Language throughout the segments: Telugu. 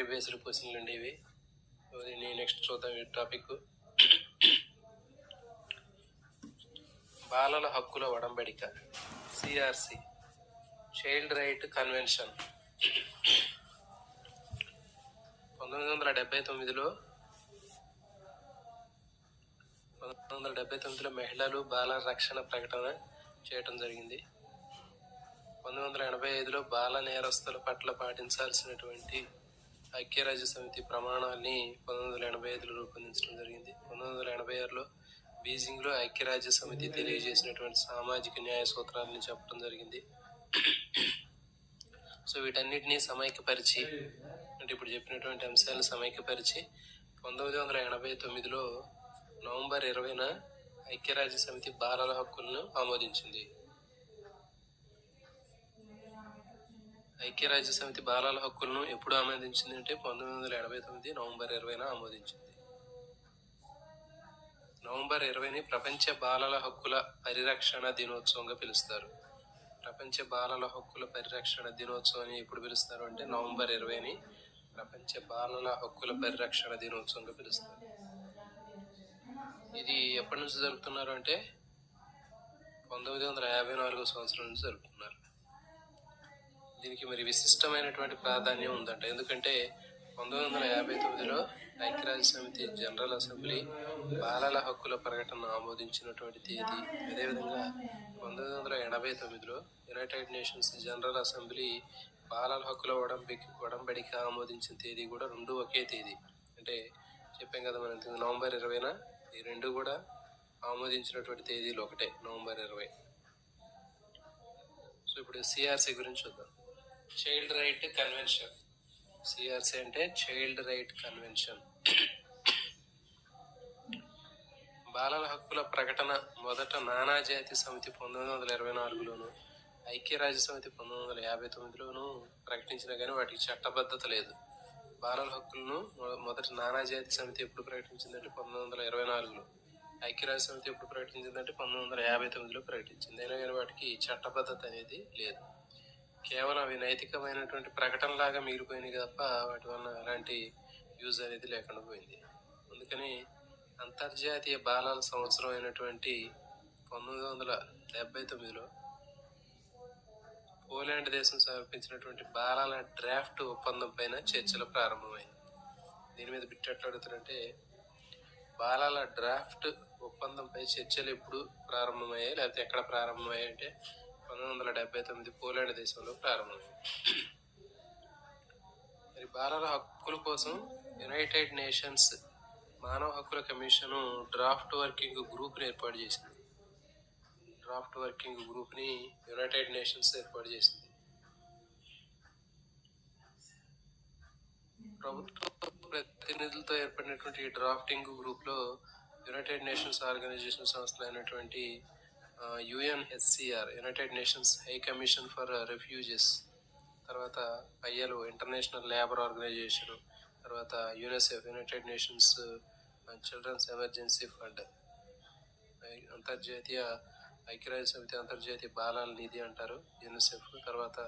మెమరీ బేస్డ్ క్వశ్చన్లు అండి ఇవి. దీన్ని నెక్స్ట్ చూద్దాం. ఈ టాపిక్ బాలల హక్కుల ఒడంబడిక, సిఆర్సి, చైల్డ్ రైట్ కన్వెన్షన్. 1979లో మహిళలు బాలల రక్షణ ప్రకటన చేయటం జరిగింది. 1985లో బాల నేరస్తుల పట్ల పాటించాల్సినటువంటి ఐక్యరాజ్య సమితి ప్రమాణాల్ని 1985లో రూపొందించడం జరిగింది. 1986లో బీజింగ్లో ఐక్యరాజ్య సమితి తెలియజేసినటువంటి సామాజిక న్యాయ సూత్రాలని చెప్పడం జరిగింది. సో వీటన్నిటినీ సమైక్యపరిచి, అంటే ఇప్పుడు చెప్పినటువంటి అంశాలను సమైక్యపరిచి 1989లో నవంబర్ 20న ఐక్యరాజ్య సమితి బాలల హక్కులను ఆమోదించింది. ఐక్యరాజ్య సమితి బాలల హక్కులను ఎప్పుడు ఆమోదించింది అంటే 1989 నవంబర్ 20న ఆమోదించింది. నవంబర్ 20ని ప్రపంచ బాలల హక్కుల పరిరక్షణ దినోత్సవంగా పిలుస్తారు. ప్రపంచ బాలల హక్కుల పరిరక్షణ దినోత్సవం అని ఎప్పుడు పిలుస్తారు అంటే నవంబర్ 20ని ప్రపంచ బాలల హక్కుల పరిరక్షణ దినోత్సవంగా పిలుస్తారు. ఇది ఎప్పటి నుంచి జరుపుతున్నారు అంటే 1954 సంవత్సరం నుంచి జరుపుతున్నారు. దీనికి మరి విశిష్టమైనటువంటి ప్రాధాన్యం ఉందంట. ఎందుకంటే 1959లో ఐక్యరాజ్య సమితి జనరల్ అసెంబ్లీ బాలల హక్కుల ప్రకటన ఆమోదించినటువంటి తేదీ, అదేవిధంగా 1989లో యునైటెడ్ నేషన్స్ జనరల్ అసెంబ్లీ బాలల హక్కుల ఒడంబడిక ఆమోదించిన తేదీ కూడా రెండు ఒకే తేదీ. అంటే చెప్పాం కదా మనం, నవంబర్ 20న ఈ రెండు కూడా ఆమోదించినటువంటి తేదీలు ఒకటే, నవంబర్ 20. సో ఇప్పుడు సిఆర్సి గురించి చూద్దాం. Child right convention. సిఆర్సి అంటే చైల్డ్ రైట్ కన్వెన్షన్. బాలల హక్కుల ప్రకటన మొదట నానాజాతి సమితి 1924లోను, ఐక్యరాజ్య సమితి 1959లోను ప్రకటించినా కానీ వాటికి చట్టబద్ధత లేదు. బాలల హక్కులను మొదటి నానాజాతి సమితి ఎప్పుడు ప్రకటించిందంటే 1924లో, ఐక్యరాజ్య సమితి ఎప్పుడు ప్రకటించిందంటే 1959లో ప్రకటించింది. అయినా కానీ వాటికి చట్టబద్ధత అనేది లేదు. కేవలం అవి నైతికమైనటువంటి ప్రకటనలాగా మిగిలిపోయినాయి తప్ప వాటి వలన ఎలాంటి యూజ్ అనేది లేకుండా పోయింది. అందుకని అంతర్జాతీయ బాలల సంవత్సరం అయినటువంటి 1979లో పోలాండ్ దేశం సమర్పించినటువంటి బాలల డ్రాఫ్ట్ ఒప్పందం పైన చర్చలు ప్రారంభమైంది. దీని మీద బిట్టట్లు అడుగుతారంటే, బాలల డ్రాఫ్ట్ ఒప్పందంపై చర్చలు ఎప్పుడు ప్రారంభమయ్యాయి, లేకపోతే ఎక్కడ ప్రారంభమయ్యాయి అంటే 1979 పోలాండ్ దేశంలో ప్రారంభమైంది. మరి బాలల హక్కుల కోసం యునైటెడ్ నేషన్స్ మానవ హక్కుల కమిషన్ డ్రాఫ్ట్ వర్కింగ్ గ్రూప్ని ఏర్పాటు చేసింది. డ్రాఫ్ట్ వర్కింగ్ గ్రూప్ని యునైటెడ్ నేషన్స్ ఏర్పాటు చేసింది. ప్రభుత్వ ప్రతినిధులతో ఏర్పడినటువంటి ఈ డ్రాఫ్టింగ్ గ్రూప్లో యునైటెడ్ నేషన్స్ ఆర్గనైజేషన్ సంస్థలు అయినటువంటి UNHCR, united nations high commission for refugees, తర్వాత ఐఎల్ఓ, ఇంటర్నేషనల్ లేబర్ ఆర్గనైజేషన్, తర్వాత UNICEF, united nations children's emergency fund, అంతర్జాతీయ ఐక్యరాజ్య సమితి అంతర్జాతీయ బాలల నిధి అంటారు యునిసెఫ్, తర్వాత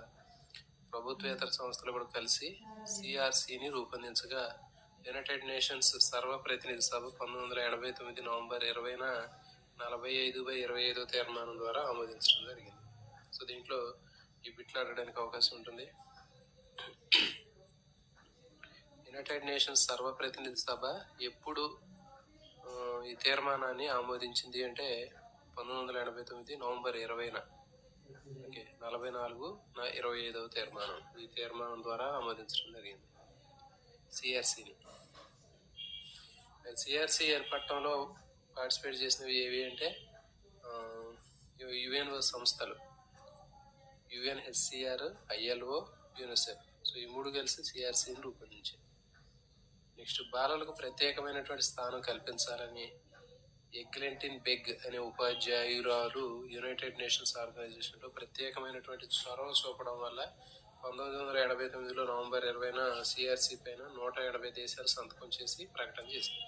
ప్రభుత్వేతర సంస్థలు కూడా కలిసి సిఆర్సిని రూపొందించగా యునైటెడ్ నేషన్స్ సర్వప్రతినిధి సభ 1989 నవంబర్ 20న 45/25 తీర్మానం ద్వారా ఆమోదించడం జరిగింది. సో దీంట్లో ఈ బిట్లు అడగడానికి అవకాశం ఉంటుంది. యునైటెడ్ నేషన్స్ సర్వప్రతినిధి సభ ఎప్పుడు ఈ తీర్మానాన్ని ఆమోదించింది అంటే 1989 నవంబర్ 20న. ఓకే, 44/25 తీర్మానం, ఈ తీర్మానం ద్వారా ఆమోదించడం జరిగింది సిఆర్సిని. సిఆర్సి ఏర్పడటంలో పార్టిసిపేట్ చేసినవి ఏవి అంటే యుఎన్ఓ సంస్థలు, యుఎన్హెచ్సిఆర్, ఐఎల్ఓ, యునిసెఫ్. సో ఈ మూడు కలిసి సిఆర్సిని రూపొందించాయి. నెక్స్ట్, బాలలకు ప్రత్యేకమైనటువంటి స్థానం కల్పించాలని ఎగ్లెంటిన్ బెగ్ అనే ఉపాధ్యాయురాలు యునైటెడ్ నేషన్స్ ఆర్గనైజేషన్లో ప్రత్యేకమైనటువంటి చొరవ చూపడం వల్ల 1989లో నవంబర్ 20న సిఆర్సి పైన 180 దేశాలు సంతకం చేసి ప్రకటన చేసింది.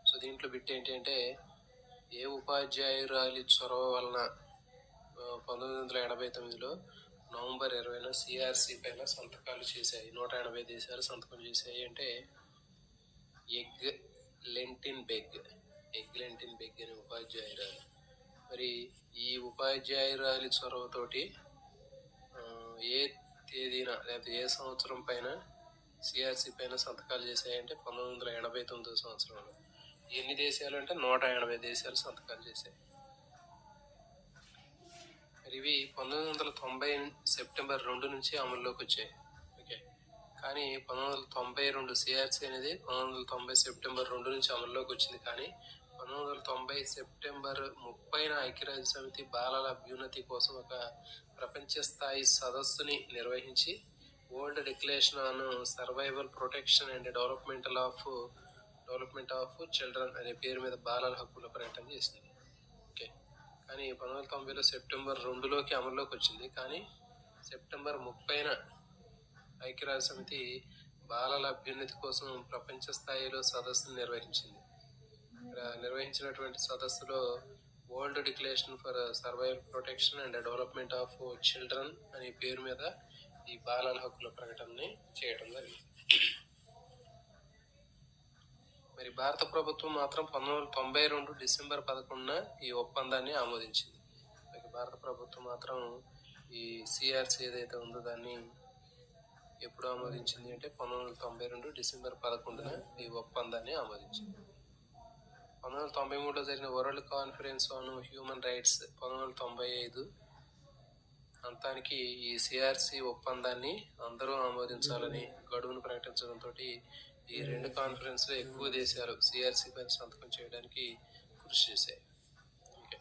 సో దీంట్లో బిట్ ఏంటి అంటే, ఏ ఉపాధ్యాయురాలి చొరవ వలన 1989లో నవంబర్ 20న సిఆర్సి పైన సంతకాలు చేశాయి. 180 దేశాలు సంతకం చేశాయి. అంటే ఎగ్ లెంటిన్ బెగ్ అనే ఉపాధ్యాయురాలు. మరి ఈ ఉపాధ్యాయురాలి చొరవతోటి ఏ తేదీన లేకపోతే ఏ సంవత్సరం పైన సిఆర్సి పైన సంతకాలు చేశాయంటే 1989 సంవత్సరంలో. ఎన్ని దేశాలు అంటే 180 దేశాలు సంతకాలు చేశాయి. మరి ఇవి 1990 సెప్టెంబర్ 2 నుంచి అమల్లోకి వచ్చాయి. ఓకే, కానీ 1992 సిఆర్సి అనేది 1990 సెప్టెంబర్ 2 నుంచి అమల్లోకి వచ్చింది. కానీ 1990 సెప్టెంబర్ 30న ఐక్యరాజ్య సమితి బాలల అభ్యున్నతి కోసం ఒక ప్రపంచ స్థాయి సదస్సుని నిర్వహించి world declaration on survival protection and development of children అనే పేరు మీద బాలల హక్కుల ప్రకటన చేసింది. ఓకే, కానీ 1990లో సెప్టెంబర్ 2లోకి అమల్లోకి వచ్చింది. కానీ సెప్టెంబర్ 30న ఐక్యరాజ్య సమితి బాలల అభ్యున్నతి కోసం ప్రపంచ స్థాయిలో సదస్సును నిర్వహించింది. నిర్వహించినటువంటి సదస్సులో world declaration for survival protection and development of children అనే పేరు మీద ఈ బాలల హక్కుల ప్రకటనని చేయడం జరిగింది. మరి భారత ప్రభుత్వం మాత్రం 1992 డిసెంబర్ 11న ఈ ఒప్పందాన్ని ఆమోదించింది. మరి భారత ప్రభుత్వం మాత్రం ఈ సిఆర్సి ఏదైతే ఉందో దాన్ని ఎప్పుడు ఆమోదించింది అంటే 1992 డిసెంబర్ 11న ఈ ఒప్పందాన్ని ఆమోదించింది. 1993లో జరిగిన world Conference on Human Rights 1995 అంతానికి ఈ సిఆర్సి ఒప్పందాన్ని అందరూ ఆమోదించాలని గడువును ప్రకటించడంతో ఈ రెండు కాన్ఫరెన్స్లో ఎక్కువ దేశాలు సిఆర్సి పైన సంతకం చేయడానికి కృషి చేశాయి. ఓకే,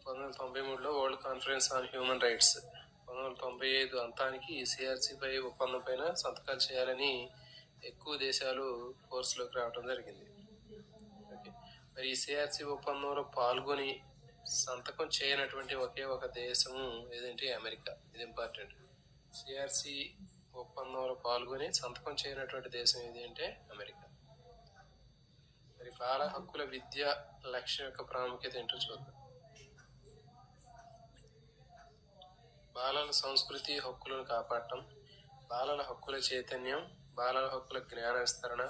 1993లో World Conference on Human Rights, 1995 అంతానికి ఈ సిఆర్సి పై ఒప్పందం పైన సంతకాలు చేయాలని ఎక్కువ దేశాలు ఫోర్స్లోకి రావడం జరిగింది. ఓకే, మరి ఈ సిఆర్సి ఒప్పందంలో పాల్గొని సంతకం చేయనటువంటి ఒకే ఒక దేశము ఏదంటే అమెరికా. ఇది ఇంపార్టెంట్. సిఆర్సి ఒప్పందంలో పాల్గొని సంతకం చేయనటువంటి దేశం ఏది అంటే అమెరికా. మరి బాల హక్కుల విద్య లక్ష్యం యొక్క ప్రాముఖ్యత ఏంటో చూద్దాం. బాలల సంస్కృతి హక్కులను కాపాడటం, బాలల హక్కుల చైతన్యం, బాలల హక్కుల జ్ఞాన విస్తరణ,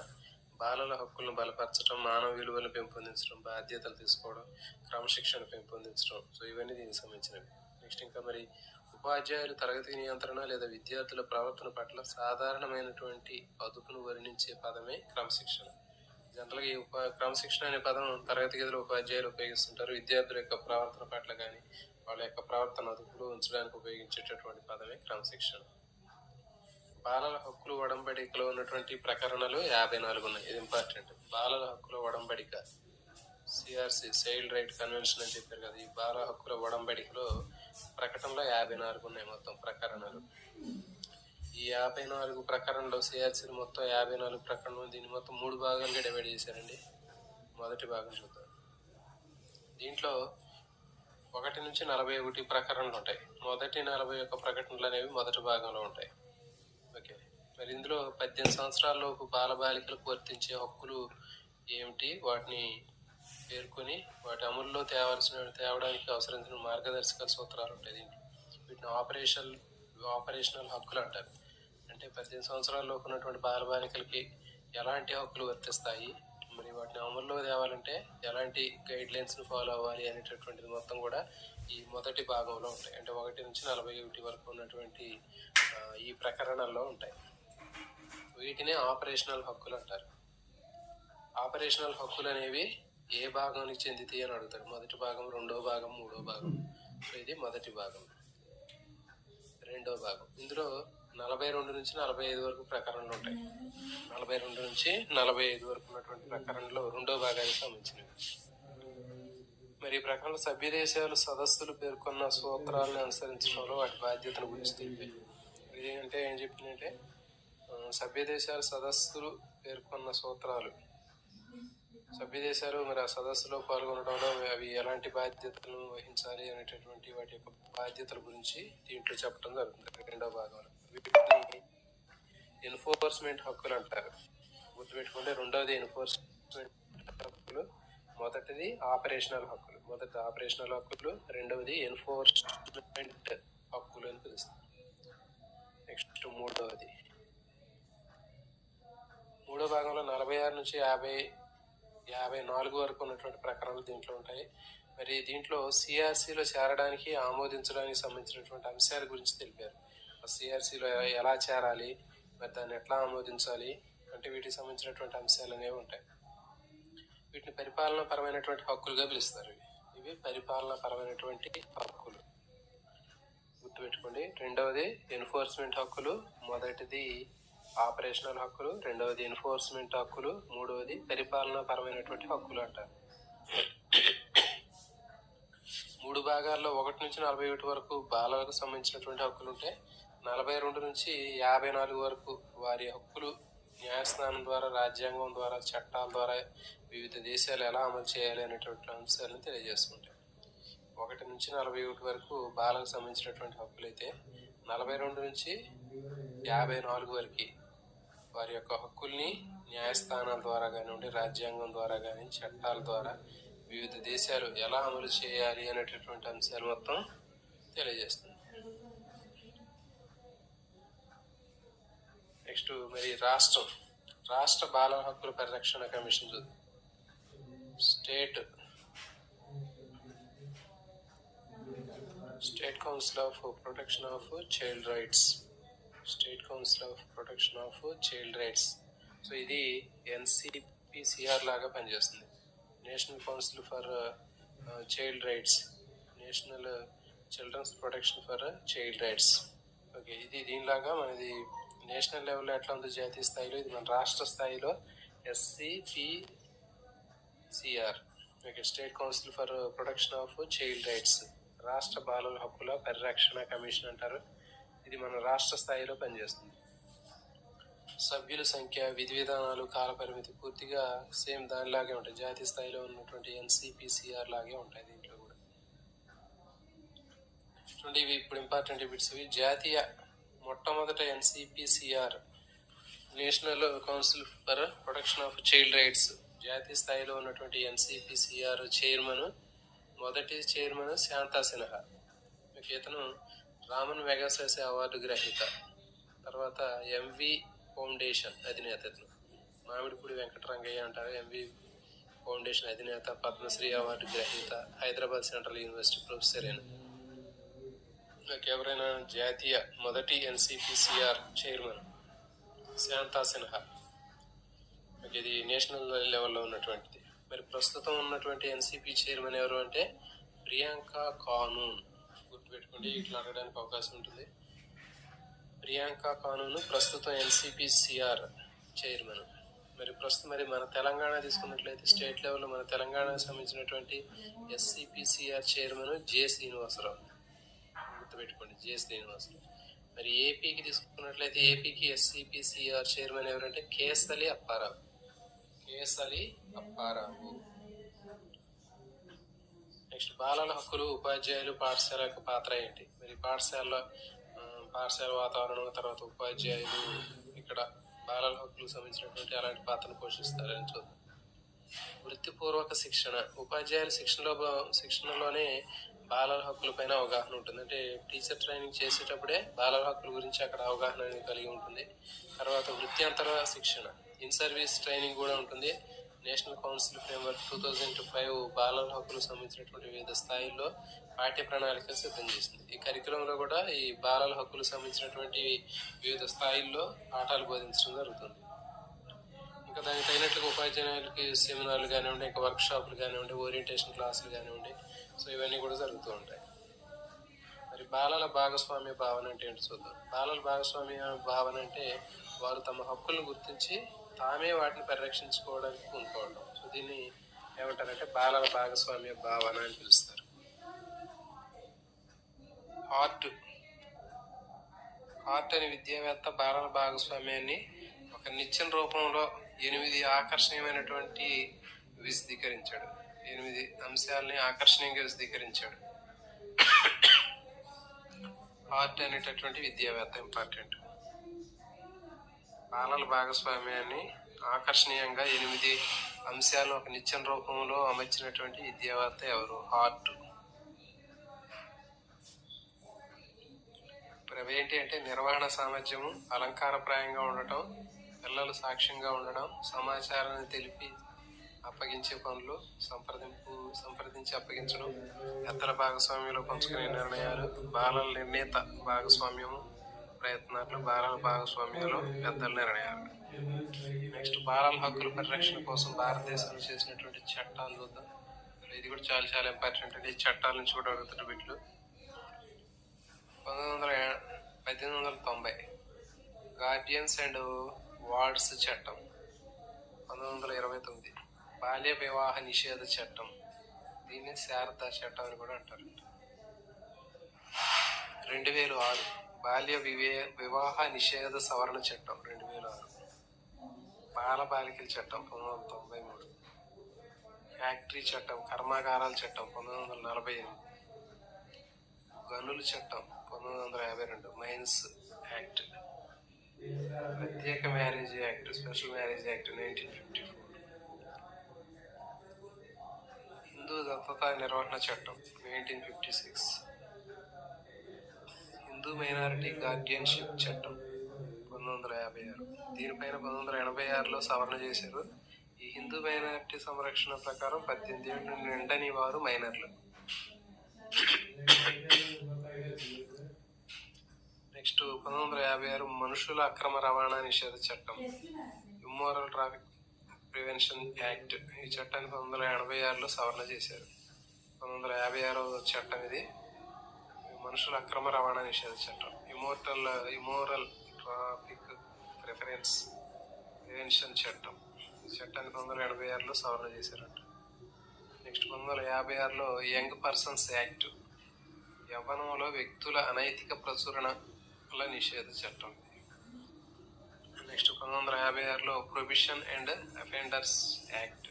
బాలల హక్కులను బలపరచడం, మానవ విలువలను పెంపొందించడం, బాధ్యతలు తీసుకోవడం, క్రమశిక్షణ పెంపొందించడం. సో ఇవన్నీ దీనికి సంబంధించినవి. నెక్స్ట్ ఇంకా మరి ఉపాధ్యాయులు తరగతి నియంత్రణ లేదా విద్యార్థుల ప్రవర్తన పట్ల సాధారణమైనటువంటి అదుపును వర్ణించే పదమే క్రమశిక్షణ. జనరల్గా ఈ క్రమశిక్షణ అనే పదం తరగతి గదిలో ఉపాధ్యాయులు ఉపయోగిస్తుంటారు. విద్యార్థుల యొక్క ప్రవర్తన పట్ల కానీ వాళ్ళ యొక్క ప్రవర్తన అదుపులో ఉంచడానికి ఉపయోగించేటటువంటి పదమే క్రమశిక్షణ. బాలల హక్కులు ఒడంబడికలో ఉన్నటువంటి ప్రకరణలు 54 ఉన్నాయి. ఇది ఇంపార్టెంట్. బాలల హక్కుల ఒడంబడిక సిఆర్సి చైల్డ్ రైట్ కన్వెన్షన్ అని చెప్పారు కదా. ఈ బాల హక్కుల ఒడంబడికలో ప్రకటనలో 54 ఉన్నాయి మొత్తం ప్రకరణలు. ఈ 54 ప్రకరణలో సిఆర్సి మొత్తం 54 ప్రకరణలు. దీన్ని మొత్తం 3 భాగాలుగా డివైడ్ చేశారండి. మొదటి భాగం చూద్దాం. దీంట్లో 1 నుంచి 41 ప్రకరణలు ఉంటాయి. మొదటి 41 ప్రకటనలు అనేవి మొదటి భాగంలో ఉంటాయి. ఓకే, మరి ఇందులో 18 సంవత్సరాలలోపు బాలబాలికలకు వర్తించే హక్కులు ఏమిటి, వాటిని పేర్కొని వాటి అమలులో తేవడానికి అవసరమైన మార్గదర్శక సూత్రాలు ఉంటాయి. దీంట్లో వీటిని ఆపరేషనల్ హక్కులు అంటారు. అంటే 18 సంవత్సరాలలోపు ఉన్నటువంటి బాలబాలికలకి ఎలాంటి హక్కులు వర్తిస్తాయి, మరి వాటిని అమల్లో తేవాలంటే ఎలాంటి గైడ్ లైన్స్ని ఫాలో అవ్వాలి అనేటటువంటిది మొత్తం కూడా ఈ మొదటి భాగంలో ఉంటాయి. అంటే 1 నుంచి 41 వరకు ఉన్నటువంటి ఈ ప్రకరణల్లో ఉంటాయి. వీటినే ఆపరేషనల్ హక్కులు అంటారు. ఆపరేషనల్ హక్కులు అనేవి ఏ భాగానికి చెందితాయి అని అడుగుతారు. మొదటి భాగం, రెండో భాగం, మూడో భాగం. సో ఇది మొదటి భాగం. రెండో భాగం ఇందులో 42 నుంచి 45 వరకు ప్రకరణలు ఉంటాయి. 42 నుంచి 45 వరకు ఉన్నటువంటి ప్రకరణలో రెండో భాగానికి సంబంధించినవి. మరి ఈ ప్రకరణ సభ్య దేశాలు సదస్సులు పేర్కొన్న సూత్రాలను అనుసరించడంలో వాటి బాధ్యతను గురించి తెలిపే. ఇదేంటే ఏం చెప్పిందంటే సభ్య దేశాలు సదస్సులు పేర్కొన్న సూత్రాలు, సభ్య దేశాలు మరి ఆ సదస్సులో పాల్గొనడంలో అవి ఎలాంటి బాధ్యతలను వహించాలి అనేటటువంటి వాటి యొక్క బాధ్యతల గురించి దీంట్లో చెప్పడం జరుగుతుంది రెండో భాగంలో. వీటిని ఎన్ఫోర్స్మెంట్ హక్కులు అంటారు. గుర్తుపెట్టుకుంటే రెండవది ఎన్ఫోర్స్మెంట్ హక్కులు, మొదటిది ఆపరేషనల్ హక్కులు. మొదటి ఆపరేషనల్ హక్కులు, రెండవది ఎన్ఫోర్స్మెంట్ హక్కులు అని పిలుస్తారు. నెక్స్ట్ మూడో భాగంలో 46 నుంచి 54 వరకు ఉన్నటువంటి ప్రకరణలు దీంట్లో ఉంటాయి. మరి దీంట్లో సిఆర్సిలో చేరడానికి ఆమోదించడానికి సంబంధించినటువంటి అంశాల గురించి తెలిపారు. సిఆర్సిలో ఎలా చేరాలి, మరి దాన్ని ఎట్లా ఆమోదించాలి అంటే వీటికి సంబంధించినటువంటి అంశాలు అనేవి ఉంటాయి. వీటిని పరిపాలనా పరమైనటువంటి హక్కులుగా పిలుస్తారు. ఇవి పరిపాలనా పరమైనటువంటి హక్కులు గుర్తుపెట్టుకోండి. రెండవది ఎన్ఫోర్స్మెంట్ హక్కులు, మొదటిది ఆపరేషనల్ హక్కులు, రెండవది ఎన్ఫోర్స్మెంట్ హక్కులు, మూడవది పరిపాలనా పరమైనటువంటి హక్కులు అంటారు. 3 భాగాల్లో 1 నుంచి 41 వరకు బాలలకు సంబంధించినటువంటి హక్కులు ఉంటే 42 నుంచి 54 వరకు వారి హక్కులు న్యాయస్థానం ద్వారా, రాజ్యాంగం ద్వారా, చట్టాల ద్వారా వివిధ దేశాలు ఎలా అమలు చేయాలి అనేటువంటి అంశాలను తెలియజేసుకుంటాయి. 1 నుంచి 41 వరకు బాలకు సంబంధించినటువంటి హక్కులు అయితే 42 నుంచి 54 వరకు వారి యొక్క హక్కుల్ని న్యాయస్థానాల ద్వారా కానివ్వండి, రాజ్యాంగం ద్వారా కానీ, చట్టాల ద్వారా వివిధ దేశాలు ఎలా అమలు చేయాలి అనేటటువంటి అంశాలు మొత్తం తెలియజేస్తుంది. నెక్స్ట్ మరి రాష్ట్ర బాలల హక్కుల పరిరక్షణ commission state council of protection of child rights. So ఇది NCPCR లాగా పనిచేస్తుంది. National council for child rights, national children's protection for child rights. Okay, ఇది దీనిలాగా మనది నేషనల్ లెవెల్లో ఎట్లా ఉందో జాతీయ స్థాయిలో, ఇది మన రాష్ట్ర స్థాయిలో SCPCR. Okay, state council for protection of child rights, రాష్ట్ర బాలల హక్కుల పరిరక్షణ కమిషన్ అంటారు. ఇది మన రాష్ట్ర స్థాయిలో పనిచేస్తుంది. సభ్యుల సంఖ్య, విధి విధానాలు, కాల పరిమితి పూర్తిగా సేమ్ దానిలాగే ఉంటాయి. జాతీయ స్థాయిలో ఉన్నటువంటి NCPCR లాగే ఉంటాయి దీంట్లో కూడా. చూడండి, ఇవి ఇప్పుడు ఇంపార్టెంట్ బిట్స్. ఇవి జాతీయ మొట్టమొదట NCPCR, national council for protection of child rights, జాతీయ స్థాయిలో ఉన్నటువంటి NCPCR మొదటి చైర్మన్ శాంతా సిన్హా. ఇతను రామన్ మెగాసెసే అవార్డు గ్రహీత. తర్వాత MV ఫౌండేషన్ అధినేత, మామిడిపూడి వెంకటరంగయ్య అంటారు. MV ఫౌండేషన్ అధినేత, పద్మశ్రీ అవార్డు గ్రహీత, హైదరాబాద్ సెంట్రల్ యూనివర్సిటీ ప్రొఫెసర్ అయిన. ఎవరైనా జాతీయ మొదటి NCPCR చైర్మన్ శాంతా సిన్హా. ఇది నేషనల్ లెవెల్లో ఉన్నటువంటిది. మరి ప్రస్తుతం ఉన్నటువంటి NCP చైర్మన్ ఎవరు అంటే ప్రియాంకా కానూన్. గుర్తుపెట్టుకోండి, ఇట్లా అడగడానికి అవకాశం ఉంటుంది. ప్రియాంకా కానూన్ ప్రస్తుతం NCPCR చైర్మన్. మరి మన తెలంగాణ తీసుకున్నట్లయితే స్టేట్ లెవెల్లో మన తెలంగాణకు సంబంధించినటువంటి SCPCR చైర్మన్ J. శ్రీనివాసరావు. గుర్తుపెట్టుకోండి, J. శ్రీనివాసరావు. మరి ఏపీకి తీసుకున్నట్లయితే ఏపీకి SCPCR చైర్మన్ ఎవరంటే కేఎస్అలి అప్పారావు. నెక్స్ట్ బాలల హక్కులు, ఉపాధ్యాయులు, పాఠశాల యొక్క పాత్ర ఏంటి? మరి పాఠశాల వాతావరణం, తర్వాత ఉపాధ్యాయులు ఇక్కడ బాలల హక్కులకు సంబంధించినటువంటి అలాంటి పాత్రను పోషిస్తారని చూద్దాం. వృత్తిపూర్వక శిక్షణ, ఉపాధ్యాయుల శిక్షణలోనే బాలల హక్కుల పైన అవగాహన ఉంటుంది. అంటే టీచర్ ట్రైనింగ్ చేసేటప్పుడే బాలల హక్కుల గురించి అక్కడ అవగాహన అనేది కలిగి ఉంటుంది. తర్వాత వృత్యంతర శిక్షణ, ఇన్ సర్వీస్ ట్రైనింగ్ కూడా ఉంటుంది. నేషనల్ కౌన్సిల్ ఫ్రేమ్వర్క్ 2005 బాలల హక్కులకు సంబంధించినటువంటి వివిధ స్థాయిల్లో పాఠ్య ప్రణాళిక సిద్ధం చేసింది. ఈ కరికులంలో కూడా ఈ బాలల హక్కులకు సంబంధించినటువంటి వివిధ స్థాయిల్లో పాఠాలు బోధించడం జరుగుతుంది. ఇంకా దానికి తగినట్లుగా ఉపాధ్యాయులకి సెమినార్లు కానివ్వండి, ఇంకా వర్క్ షాపులు కానివ్వండి, ఓరియంటేషన్ క్లాసులు కానివ్వండి, సో ఇవన్నీ కూడా జరుగుతూ ఉంటాయి. మరి బాలల భాగస్వామ్య భావన అంటే ఏంటి చూద్దాం. బాలల భాగస్వామ్య భావన అంటే వారు తమ హక్కులను గుర్తించి తామే వాటిని పరిరక్షించుకోవడానికి పూనుకోవడం. సో దీన్ని ఏమంటారంటే బాలల భాగస్వామ్య భావన అని పిలుస్తారు. హార్ట్ అనే విద్యావేత్త బాలల భాగస్వామ్యాన్ని ఒక నిచ్చెన రూపంలో 8 ఆకర్షణీయమైనటువంటి విశదీకరించాడు. 8 అంశాలని ఆకర్షణీయంగా విశదీకరించాడు. హార్ట్ అనేటటువంటి విద్యావేత్త ఇంపార్టెంట్. బాలల భాగస్వామ్యాన్ని ఆకర్షణీయంగా 8 అంశాలను ఒక నిచ్చెన రూపంలో అమర్చినటువంటి విద్యావేత్త ఎవరు? హార్ట్. మరి అవేంటి అంటే నిర్వహణ సామర్థ్యము, అలంకారప్రాయంగా ఉండటం, పిల్లలు సాక్ష్యంగా ఉండడం, సమాచారాన్ని తెలిపి అప్పగించే పనులు, సంప్రదించి అప్పగించడం, పెద్దల భాగస్వామ్యంలో పంచుకునే నిర్ణయాలు, బాలల నిర్ణీత భాగస్వామ్యము ప్రయత్నాలు, బాలల భాగస్వామ్యంలో పెద్దల నిర్ణయాలు. నెక్స్ట్ బాలల హక్కుల పరిరక్షణ కోసం భారతదేశంలో చేసినటువంటి చట్టాలు చూద్దాం. ఇది కూడా చాలా చాలా ఇంపార్టెంట్ అండి. ఈ చట్టాల నుంచి కూడా అడుగుతున్న బిట్లు. 1890 గార్డియన్స్ అండ్ వార్డ్స్ చట్టం. 1929 బాల్య వివాహ నిషేధ చట్టం, దీన్ని శారదా చట్టం అని కూడా అంటారు. 2006 బాల్య వివాహ నిషేధ సవరణ చట్టం 2006. బాల బాలికల చట్టం 1993. ఫ్యాక్టరీ చట్టం, కర్మాగారాల చట్టం 1948. గనుల చట్టం 1952. Mines act. ప్రత్యేక marriage act, special marriage act 1954. Hindu దత్తత నిర్వహణ చట్టం 1956. హిందూ మైనారిటీ గార్డియన్షిప్ చట్టం 1956. దీనిపైన 1986లో సవరణ చేశారు. ఈ హిందూ మైనారిటీ సంరక్షణ ప్రకారం 18 ఏళ్ళు నిండని వారు మైనర్లు. నెక్స్ట్ 1956 మనుషుల అక్రమ రవాణా నిషేధ చట్టం, ఇమ్మోరల్ ట్రాఫిక్ ప్రివెన్షన్ యాక్ట్. ఈ చట్టాన్ని 1986లో సవరణ చేశారు. 1956 చట్టం ఇది. మనుషుల అక్రమ రవాణా నిషేధ చట్టం. ఇమోరల్ ట్రాఫిక్ ప్రివెన్షన్ చట్టం. ఈ చట్టాన్ని 1986లో సవరణ చేశారంట. నెక్స్ట్ 1956లో యంగ్ పర్సన్స్ యాక్ట్, యవ్వనంలో వ్యక్తుల అనైతిక ప్రచురణల నిషేధ చట్టం. నెక్స్ట్ 1956లో ప్రొహిబిషన్ అండ్ అఫెండర్స్ యాక్ట్.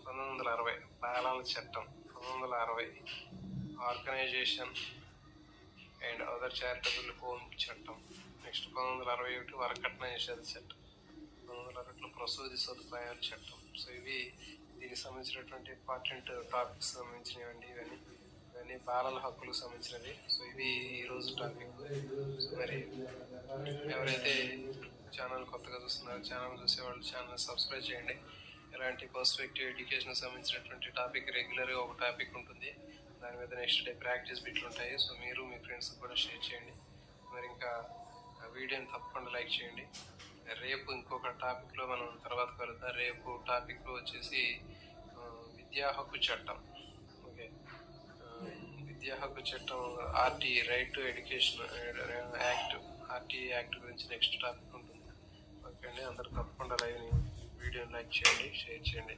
1960 బాలల చట్టం. 1960 organisation and other charitable home చట్టం. నెక్స్ట్ 1961 వరకట్న నిషేధ చట్టం. 1961లో ప్రసూతి సదుపాయాల చట్టం. సో ఇవి దీనికి సంబంధించినటువంటి ఇంపార్టెంట్ టాపిక్స్ సంబంధించినవండి. ఇవన్నీ బాలల హక్కులకు సంబంధించినవి. సో ఇవి ఈరోజు టాపిక్. సో మరి ఎవరైతే ఛానల్ కొత్తగా చూస్తున్నారో ఛానల్ చూసేవాళ్ళు ఛానల్ సబ్స్క్రైబ్ చేయండి. ఎలాంటి పర్స్పెక్టివ్ ఎడ్యుకేషన్ సంబంధించినటువంటి టాపిక్ రెగ్యులర్గా ఒక టాపిక్ ఉంటుంది. దాని మీద నెక్స్ట్ డే ప్రాక్టీస్ బిట్లు ఉంటాయి. సో మీరు మీ ఫ్రెండ్స్ కూడా షేర్ చేయండి. మరి ఇంకా వీడియోని తప్పకుండా లైక్ చేయండి. రేపు ఇంకొక టాపిక్లో మనం తర్వాత కలుద్దాం. రేపు టాపిక్ వచ్చేసి విద్యా హక్కు చట్టం. ఓకే, విద్యా హక్కు చట్టం RT, right to education act, RT act గురించి నెక్స్ట్ టాపిక్ ఉంటుంది. ఓకే అండి, అందరూ తప్పకుండా వీడియోని లైక్ చేయండి, షేర్ చేయండి.